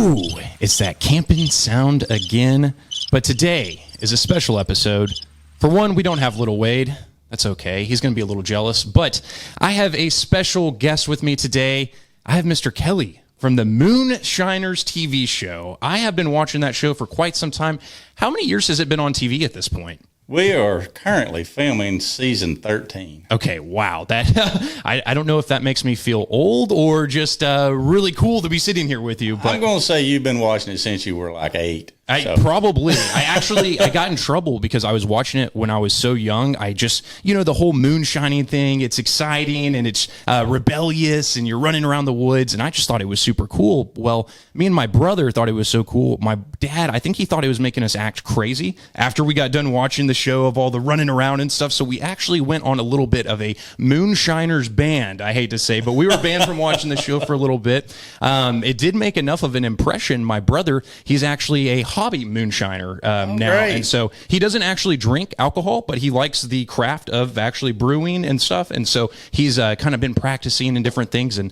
Ooh, it's that camping sound again. But today is a special episode. For one, we don't have little Wade. That's okay. He's going to be a little jealous. But I have a special guest with me today. I have Mr. Kelly from the Moonshiners TV show. I have been watching that show for quite some time. How many years has it been on TV at this point? We are currently filming season 13. Okay, wow. That I don't know if that makes me feel old or just really cool to be sitting here with you. But I'm going to say you've been watching it since you were like 8. Probably. I got in trouble because I was watching it when I was so young. I just, the whole moonshining thing, it's exciting and it's rebellious and you're running around the woods. And I just thought it was super cool. Well, me and my brother thought it was so cool. My dad, I think he thought it was making us act crazy after we got done watching the show of all the running around and stuff. So we actually went on a little bit of a Moonshiners band, I hate to say, but we were banned from watching the show for a little bit. It did make enough of an impression. My brother, he's actually a hobby moonshiner now. Great. And so he doesn't actually drink alcohol, but he likes the craft of actually brewing and stuff. And so he's kind of been practicing in different things. And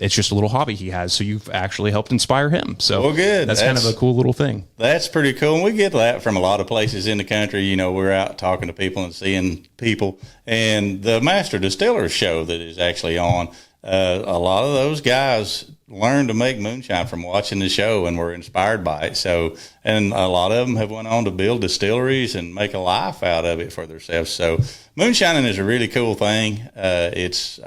it's just a little hobby he has. So you've actually helped inspire him. So well, good. That's kind of a cool little thing. That's pretty cool. And we get that from a lot of places in the country. We're out talking to people and seeing people. And the Master Distillers show that is actually on, a lot of those guys learned to make moonshine from watching the show and were inspired by it. So, and a lot of them have went on to build distilleries and make a life out of it for themselves. So moonshining is a really cool thing. It's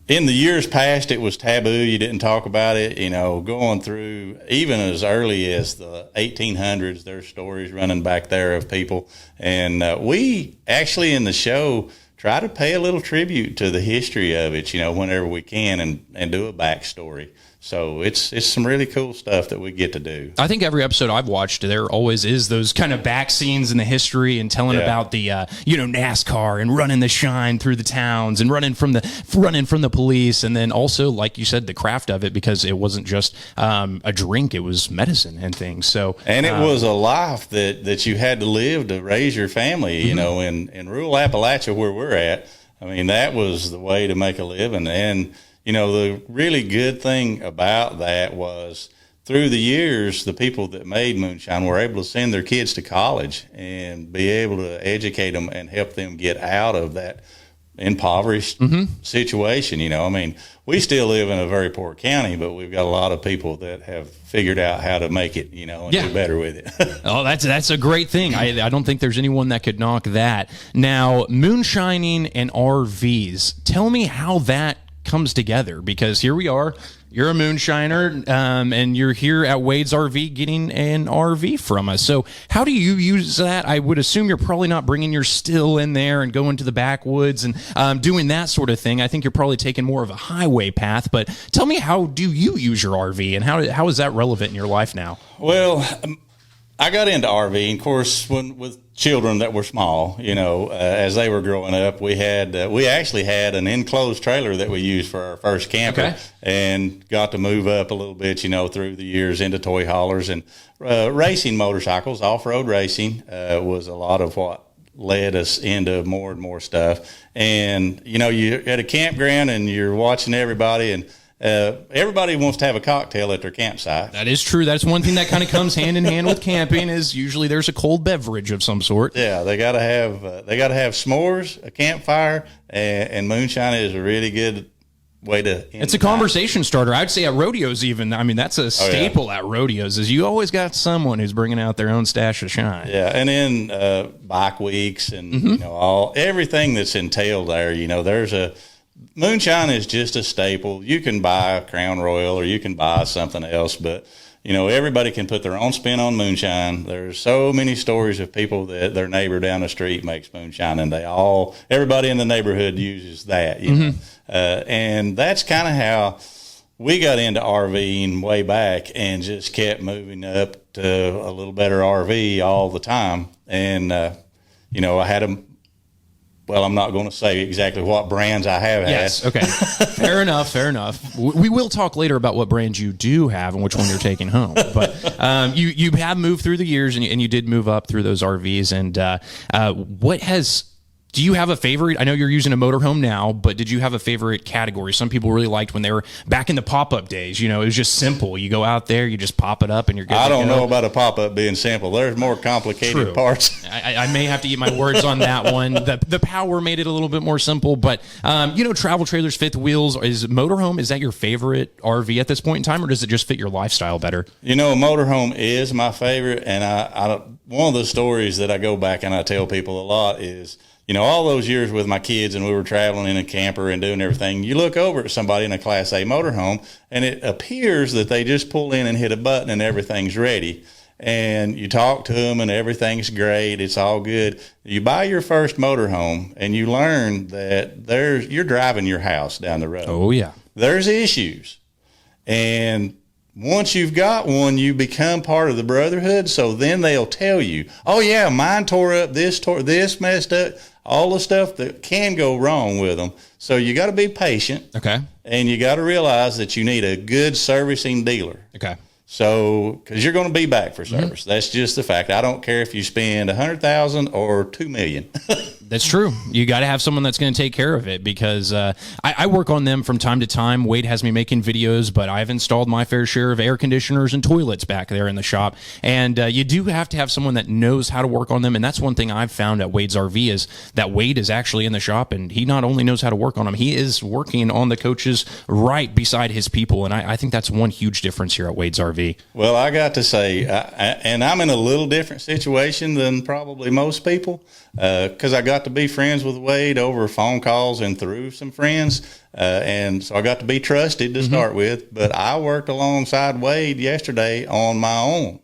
in the years past, it was taboo. You didn't talk about it, going through even as early as the 1800s, there's stories running back there of people. And we actually in the show try to pay a little tribute to the history of it, whenever we can and do a backstory. So it's some really cool stuff that we get to do. I think every episode I've watched, there always is those kind of back scenes in the history and telling about the, NASCAR and running the shine through the towns and running from the police. And then also, like you said, the craft of it, because it wasn't just a drink, it was medicine and things. So, and it was a life that you had to live to raise your family, in rural Appalachia where we're at. That was the way to make a living. And the really good thing about that was through the years, the people that made moonshine were able to send their kids to college and be able to educate them and help them get out of that impoverished situation. We still live in a very poor county, but we've got a lot of people that have figured out how to make it, and do better with it. Oh, that's a great thing. I don't think there's anyone that could knock that. Now, moonshining and RVs, tell me how that comes together, because here we are, you're a moonshiner, and you're here at Wade's RV getting an RV from us. So how do you use that? I would assume you're probably not bringing your still in there and going to the backwoods and doing that sort of thing. I think you're probably taking more of a highway path, but tell me, how do you use your RV, and how is that relevant in your life now? Well, I got into RV, of course, with children that were small, as they were growing up. We actually had an enclosed trailer that we used for our first camper, and got to move up a little bit, through the years into toy haulers and racing motorcycles. Off-road racing was a lot of what led us into more and more stuff. And, you're at a campground and you're watching everybody, and everybody wants to have a cocktail at their campsite. That is true. That's one thing that kind of comes hand in hand with camping, is usually there's a cold beverage of some sort. Yeah, they got to have s'mores, a campfire, and moonshine is a really good way to end. It's a conversation starter. I'd say at rodeos even. That's a staple at rodeos, is you always got someone who's bringing out their own stash of shine. Yeah, and then bike weeks and everything that's entailed there. Moonshine is just a staple. You can buy a Crown Royal or you can buy something else, but everybody can put their own spin on moonshine. There's so many stories of people that their neighbor down the street makes moonshine, and everybody in the neighborhood uses that. And that's kind of how we got into RVing way back, and just kept moving up to a little better RV all the time. And I had them. Well, I'm not going to say exactly what brands I have had. Yes, okay. Fair enough. We will talk later about what brands you do have and which one you're taking home. But you have moved through the years, and you did move up through those RVs. And what has Do you have a favorite? I know you're using a motorhome now, but did you have a favorite category? Some people really liked when they were back in the pop-up days. You know, it was just simple. You go out there, you just pop it up, and you're good. I don't know about a pop-up being simple. There's more complicated parts. I may have to eat my words on that one. The power made it a little bit more simple, but you know, travel trailers, fifth wheels. Is motorhome, is that your favorite RV at this point in time, or does it just fit your lifestyle better? You know, a motorhome is my favorite, and I one of the stories that I go back and I tell people a lot is, you know, all those years with my kids and we were traveling in a camper and doing everything, you look over at somebody in a Class A motorhome and it appears that they just pull in and hit a button and everything's ready. And you talk to them and everything's great. It's all good. You buy your first motorhome and you learn that you're driving your house down the road. Oh, yeah. There's issues. And once you've got one, you become part of the brotherhood. So then they'll tell you, oh, yeah, mine tore up, this messed up, all the stuff that can go wrong with them. So you got to be patient. Okay. And you got to realize that you need a good servicing dealer. Okay. So, because you're going to be back for service. Mm-hmm. That's just the fact. I don't care if you spend $100,000 or $2 million. That's true. You got to have someone that's going to take care of it, because I work on them from time to time. Wade has me making videos, but I've installed my fair share of air conditioners and toilets back there in the shop. And you do have to have someone that knows how to work on them. And that's one thing I've found at Wade's RV is that Wade is actually in the shop, and he not only knows how to work on them, he is working on the coaches right beside his people. And I think that's one huge difference here at Wade's RV. Well, I got to say, and I'm in a little different situation than probably most people, because I got to be friends with Wade over phone calls and through some friends, and so I got to be trusted to start with. But I worked alongside Wade yesterday on my own,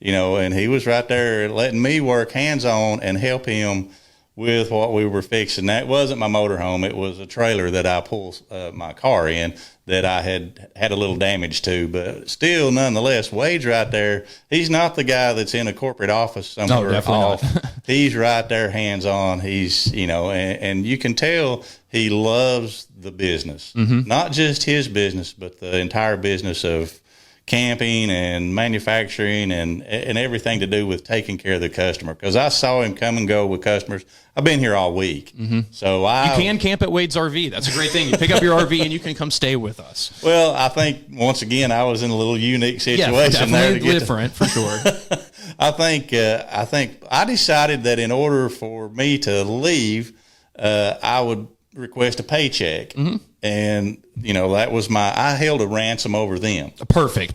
you know, and he was right there letting me work hands-on and help him with what we were fixing. That wasn't my motorhome. It was a trailer that I pulled my car in that I had a little damage to. But still, nonetheless, Wade's right there. He's not the guy that's in a corporate office somewhere off. He's right there hands-on. He's, you know, and you can tell he loves the business. Mm-hmm. Not just his business, but the entire business of camping and manufacturing and everything to do with taking care of the customer. Because I saw him come and go with customers. I've been here all week. Mm-hmm. So you can camp at Wade's RV. That's a great thing. You pick up your RV and you can come stay with us. Well, I think, once again, I was in a little unique situation. Yeah, definitely different, for sure. I think I decided that in order for me to leave, I would request a paycheck. Mm-hmm. And, you know, that was I held a ransom over them. Perfect.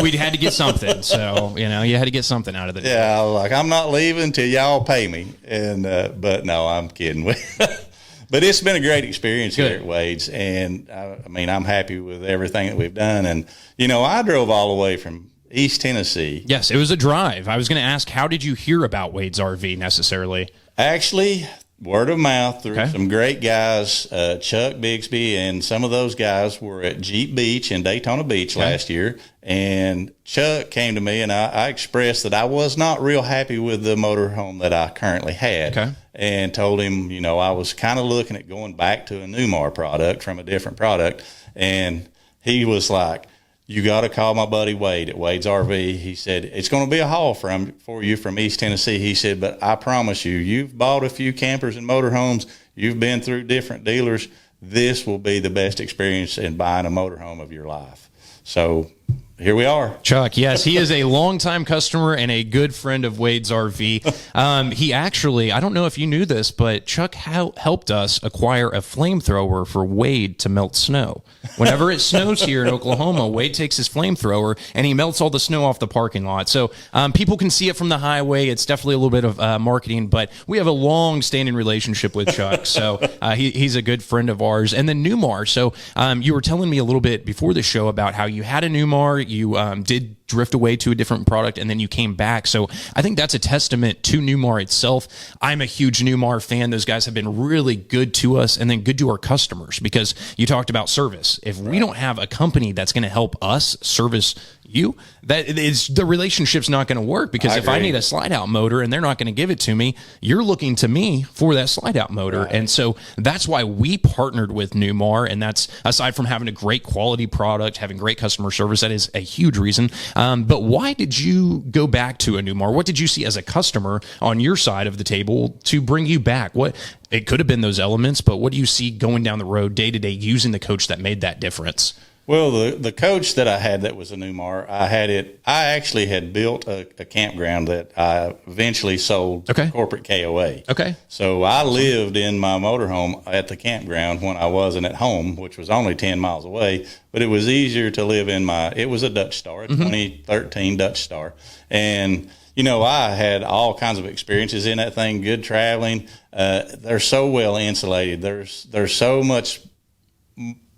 We had to get something. So, you know, you had to get something out of it. Yeah, like, I'm not leaving until y'all pay me. And, but no, I'm kidding. But it's been a great experience here at Wade's. And I mean, I'm happy with everything that we've done. And, you know, I drove all the way from East Tennessee. Yes, it was a drive. I was going to ask, how did you hear about Wade's RV necessarily? Actually, word of mouth through some great guys, Chuck Bixby, and some of those guys were at Jeep Beach in Daytona Beach last year. And Chuck came to me, and I expressed that I was not real happy with the motorhome that I currently had, and told him, you know, I was kind of looking at going back to a Newmar product from a different product. And he was like, you got to call my buddy Wade at Wade's RV. He said, it's going to be a haul for you from East Tennessee. He said, but I promise you, you've bought a few campers and motorhomes. You've been through different dealers. This will be the best experience in buying a motorhome of your life. So here we are. Chuck, yes, he is a longtime customer and a good friend of Wade's RV. He actually, I don't know if you knew this, but Chuck helped us acquire a flamethrower for Wade to melt snow. Whenever it snows here in Oklahoma, Wade takes his flamethrower and he melts all the snow off the parking lot. So people can see it from the highway. It's definitely a little bit of marketing, but we have a long-standing relationship with Chuck. So he's a good friend of ours. And then Newmar. So you were telling me a little bit before the show about how you had a Newmar. You did drift away to a different product, and then you came back. So I think that's a testament to Newmar itself. I'm a huge Newmar fan. Those guys have been really good to us and then good to our customers, because you talked about service. If we don't have a company that's going to help us service you. That is, the relationship's not going to work, because if I need a slide out motor and they're not going to give it to me, you're looking to me for that slide out motor. Right. And so that's why we partnered with Newmar. And that's, aside from having a great quality product, having great customer service, that is a huge reason. But why did you go back to a Newmar? What did you see as a customer on your side of the table to bring you back? What, it could have been those elements, but what do you see going down the road day to day using the coach that made that difference? Well, the coach that I had that was a Newmar, I actually had built a campground that I eventually sold to corporate KOA. Okay. So I lived in my motorhome at the campground when I wasn't at home, which was only 10 miles away, but it was easier to live in it was a Dutch Star, a 2013 Dutch Star. And, you know, I had all kinds of experiences in that thing, good traveling. They're so well insulated. There's so much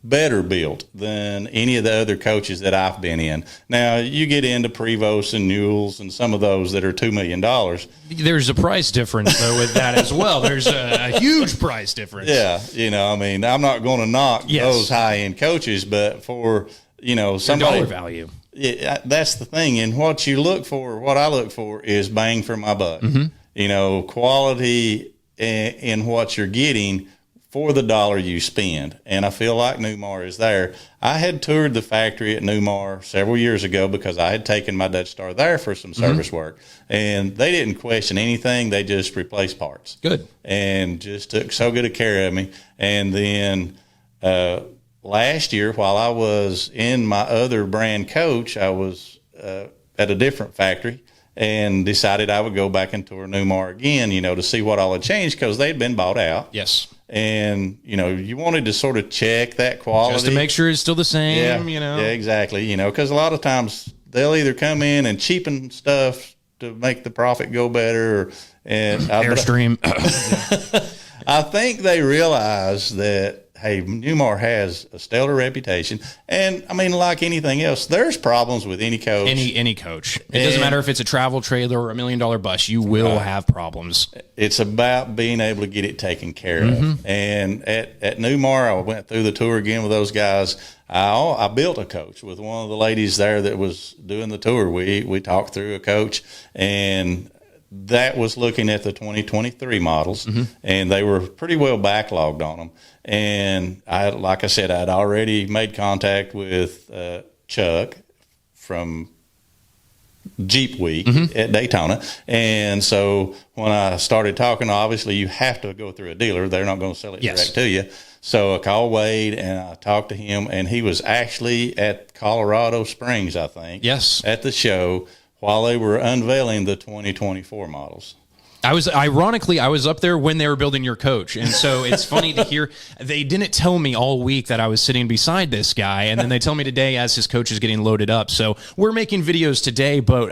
better built than any of the other coaches that I've been in. Now, you get into Prevost and Newells and some of those that are $2 million. There's a price difference, though, with that as well. There's a huge price difference. Yeah, you know, I mean, I'm not going to knock those high-end coaches, but for, you know, somebody... dollar value. Yeah, that's the thing. And what I look for is bang for my buck. You know, quality in what you're getting for the dollar you spend. And I feel like Newmar is there. I had toured the factory at Newmar several years ago because I had taken my Dutch Star there for some service work. And they didn't question anything. They just replaced parts. Good. And just took so good a care of me. And then last year, while I was in my other brand coach, I was at a different factory and decided I would go back and tour Newmar again, you know, to see what all had changed, because they'd been bought out. Yes. And, you know, you wanted to sort of check that quality. Just to make sure it's still the same, you know. Yeah, exactly. You know, because a lot of times they'll either come in and cheapen stuff to make the profit go better. Airstream. I think they realize that, hey, Newmar has a stellar reputation. And, I mean, like anything else, there's problems with any coach. Any coach. It doesn't matter if it's a travel trailer or $1 million bus. You will have problems. It's about being able to get it taken care of. And at Newmar, I went through the tour again with those guys. I built a coach with one of the ladies there that was doing the tour. We talked through a coach, and that was looking at the 2023 models, and they were pretty well backlogged on them. And like I said, I'd already made contact with Chuck from Jeep Week at Daytona. And so when I started talking, obviously you have to go through a dealer. They're not going to sell it direct to you. So I called Wade and I talked to him, and he was actually at Colorado Springs, I think. Yes. At the show while they were unveiling the 2024 models. I was up there when they were building your coach. And so it's funny to hear, they didn't tell me all week that I was sitting beside this guy. And then they tell me today as his coach is getting loaded up. So we're making videos today, but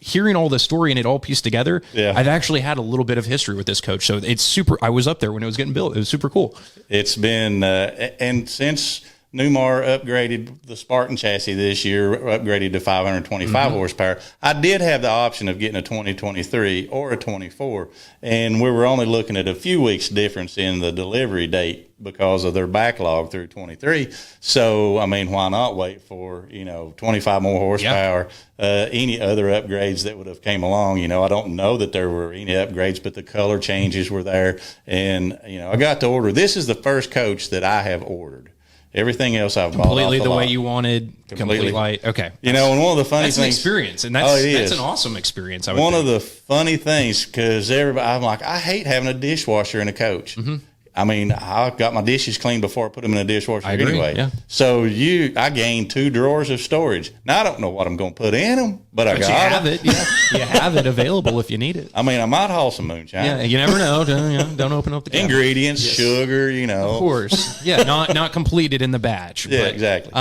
hearing all the story and it all pieced together, I've actually had a little bit of history with this coach. So it's super, I was up there when it was getting built. It was super cool. It's been, and since Newmar upgraded the Spartan chassis this year, upgraded to 525 horsepower. I did have the option of getting a 2023 or a 24, and we were only looking at a few weeks difference in the delivery date because of their backlog through 23. So, I mean, why not wait for, 25 more horsepower, any other upgrades that would have came along? I don't know that there were any upgrades, but the color changes were there. And, I got to order. This is the first coach that I have ordered. Everything else I've bought completely the way you wanted, completely light. Okay, and one of the funny things. That's an experience, and that's an awesome experience. One of the funny things, because I'm like, I hate having a dishwasher in a coach. I mean, I got my dishes cleaned before I put them in a dishwasher anyway. Yeah. So I gained 2 drawers of storage. Now I don't know what I'm going to put in them, but I got it. Yeah, you have it available if you need it. I mean, I might haul some moonshine. Yeah, you never know. Don't open up the cabinet. Ingredients, sugar, Of course. Yeah, not completed in the batch. Yeah, but, exactly.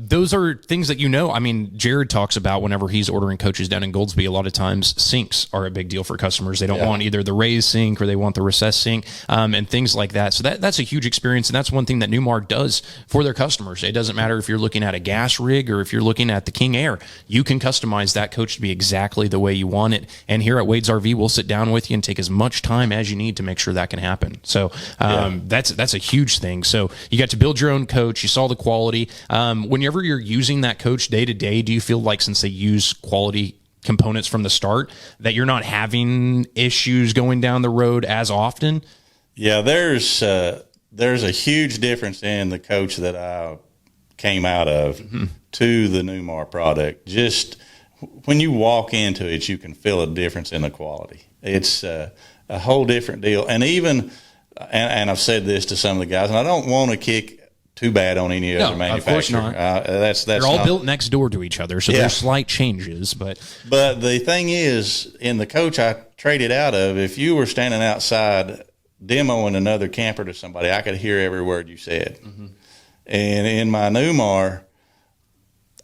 Those are things that I mean, Jared talks about whenever he's ordering coaches down in Goldsby. A lot of times, sinks are a big deal for customers. They don't want either the raised sink or they want the recessed sink, and things like that. that. So that's a huge experience, and that's one thing that Newmar does for their customers. It doesn't matter if you're looking at a gas rig or if you're looking at the King Air. You can customize that coach to be exactly the way you want it. And here at Wade's RV, we'll sit down with you and take as much time as you need to make sure that can happen. So that's a huge thing. So you got to build your own coach. You saw the quality. Whenever you're using that coach day to day, do you feel like, since they use quality components from the start, that you're not having issues going down the road as often? Yeah, there's a huge difference in the coach that I came out of to the Newmar product. Just when you walk into it, you can feel a difference in the quality. It's a whole different deal. And even, and I've said this to some of the guys, and I don't want to kick too bad on any other manufacturer. Of course not. They're all built next door to each other, so there's slight changes. But the thing is, in the coach I traded out of, if you were standing outside demoing another camper to somebody, I could hear every word you said. And in my Newmar,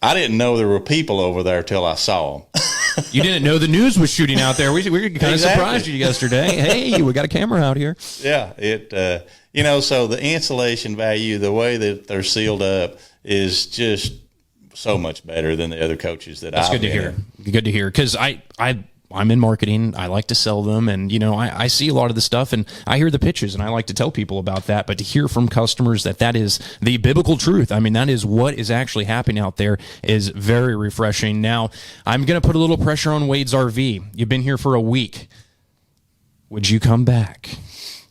I didn't know there were people over there till I saw them. You didn't know the news was shooting out there. We kind of surprised you yesterday. Hey, we got a camera out here. Yeah, so the insulation value, the way that they're sealed up, is just so much better than the other coaches that I've been in. Good to hear, because I'm in marketing. I like to sell them, and I see a lot of the stuff, and I hear the pitches, and I like to tell people about that. But to hear from customers that is the biblical truth, I mean, that is what is actually happening out there, is very refreshing. Now, I'm going to put a little pressure on Wade's RV. You've been here for a week. Would you come back?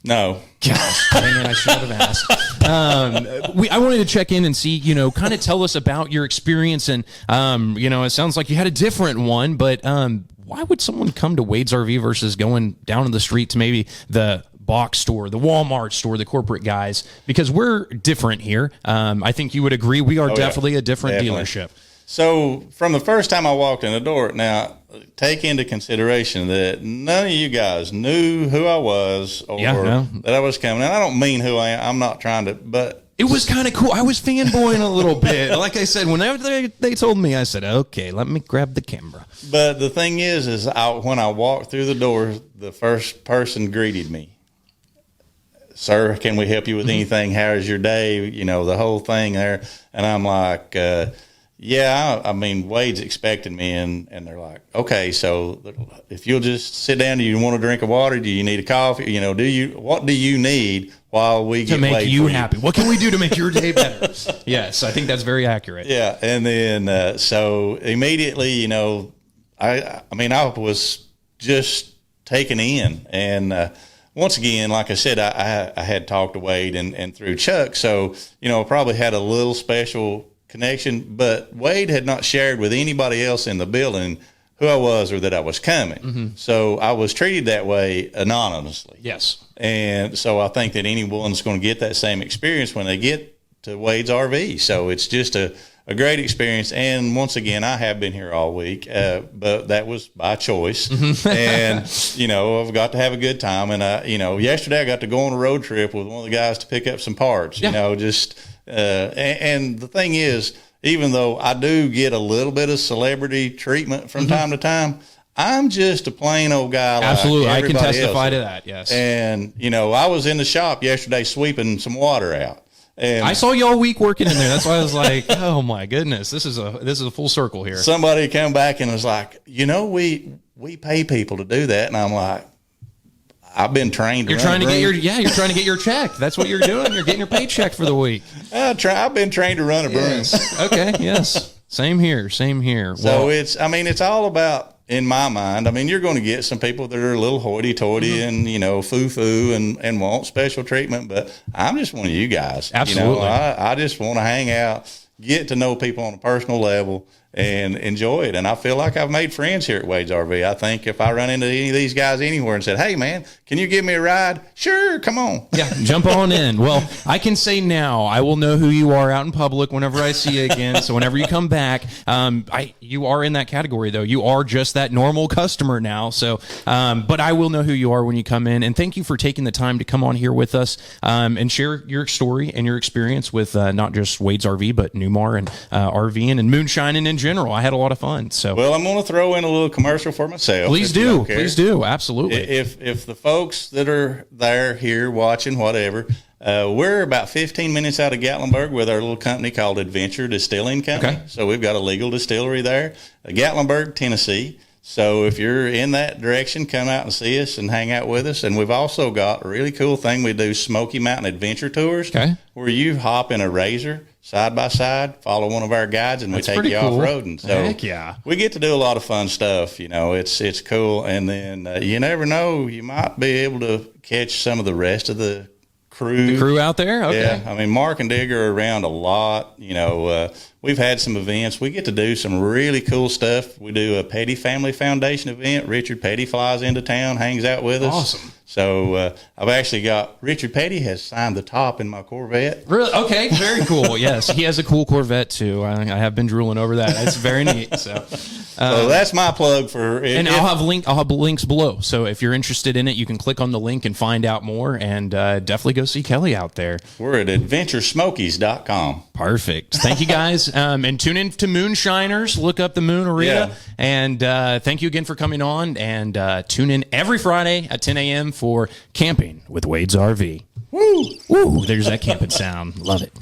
No. Gosh, dang it, I should have asked. I wanted to check in and see, kind of tell us about your experience. And, it sounds like you had a different one, but why would someone come to Wade's RV versus going down to the street to maybe the box store, the Walmart store, the corporate guys? Because we're different here. I think you would agree. We are definitely a different dealership. So from the first time I walked in the door, now take into consideration that none of you guys knew who I was or that I was coming. And I don't mean who I am. I'm not trying to, but it was kind of cool. I was fanboying a little bit. Like I said, whenever they told me, I said, okay, let me grab the camera. But the thing is when I walked through the door, the first person greeted me. Sir, can we help you with anything? How's your day? The whole thing there. And I'm like, I mean, Wade's expecting me, and they're like, okay, so if you'll just sit down, do you want a drink of water? Do you need a coffee? What do you need while we get to make you happy? What can we do to make your day better? Yes, I think that's very accurate. Yeah, and then so immediately, I was just taken in, and once again, like I said, I had talked to Wade and through Chuck, so I probably had a little special connection, but Wade had not shared with anybody else in the building who I was or that I was coming. So I was treated that way anonymously. Yes. And so I think that anyone's going to get that same experience when they get to Wade's RV. So it's just a great experience. And once again, I have been here all week, but that was by choice. And, I've got to have a good time. And, yesterday I got to go on a road trip with one of the guys to pick up some parts, and the thing is, even though I do get a little bit of celebrity treatment from time to time, I'm just a plain old guy. Absolutely. Like everybody I can testify else. To that. Yes. And, I was in the shop yesterday sweeping some water out. And I saw you all week working in there. That's why I was like, oh my goodness, this is a full circle here. Somebody came back and was like, we pay people to do that. And I'm like, I've been trained. You're trying to get your check. That's what you're doing. You're getting your paycheck for the week. I've been trained to run a broom. Okay. Yes. Same here. So it's all about, in my mind, you're going to get some people that are a little hoity-toity and, foo-foo and want special treatment, but I'm just one of you guys. Absolutely. I just want to hang out, get to know people on a personal level, and enjoy it. And I feel like I've made friends here at Wade's RV. I think if I run into any of these guys anywhere and said, hey, man, can you give me a ride? Sure, come on. Yeah, jump on in. Well, I can say now I will know who you are out in public whenever I see you again. So whenever you come back, you are in that category, though. You are just that normal customer now. So, but I will know who you are when you come in. And thank you for taking the time to come on here with us and share your story and your experience with not just Wade's RV, but Newmar and RVing and moonshining in general. I had a lot of fun. So, well, I'm going to throw in a little commercial for myself. Please do. Absolutely. If the folks that are there here watching, whatever, We're about 15 minutes out of Gatlinburg with our little company called Adventure Distilling Company. Okay. So we've got a legal distillery there, Gatlinburg, Tennessee. So if you're in that direction, come out and see us and hang out with us. And we've also got a really cool thing. We do Smoky Mountain Adventure Tours, where you hop in a Razor side by side, follow one of our guides, and That's we take you cool. off-roading. So Heck yeah. we get to do a lot of fun stuff. You know, it's cool. And then you never know, you might be able to catch some of the rest of the crew. The crew out there? Okay. Yeah, I mean, Mark and Digger are around a lot. You know, we've had some events. We get to do some really cool stuff. We do a Petty Family Foundation event. Richard Petty flies into town, hangs out with us. Awesome. So I've actually got Richard Petty has signed the top in my Corvette. Really? Okay, very cool. Yes, he has a cool Corvette too. I have been drooling over that. That's very neat. So that's my plug for. I'll have links below. So if you're interested in it, you can click on the link and find out more. And definitely go see Kelly out there. We're at adventuresmokies.com. Perfect. Thank you guys, and tune in to Moonshiners. Look up the Moon Arena, and thank you again for coming on. And tune in every Friday at 10 a.m. for Camping with Wade's RV. Woo! Woo! There's that camping sound. Love it.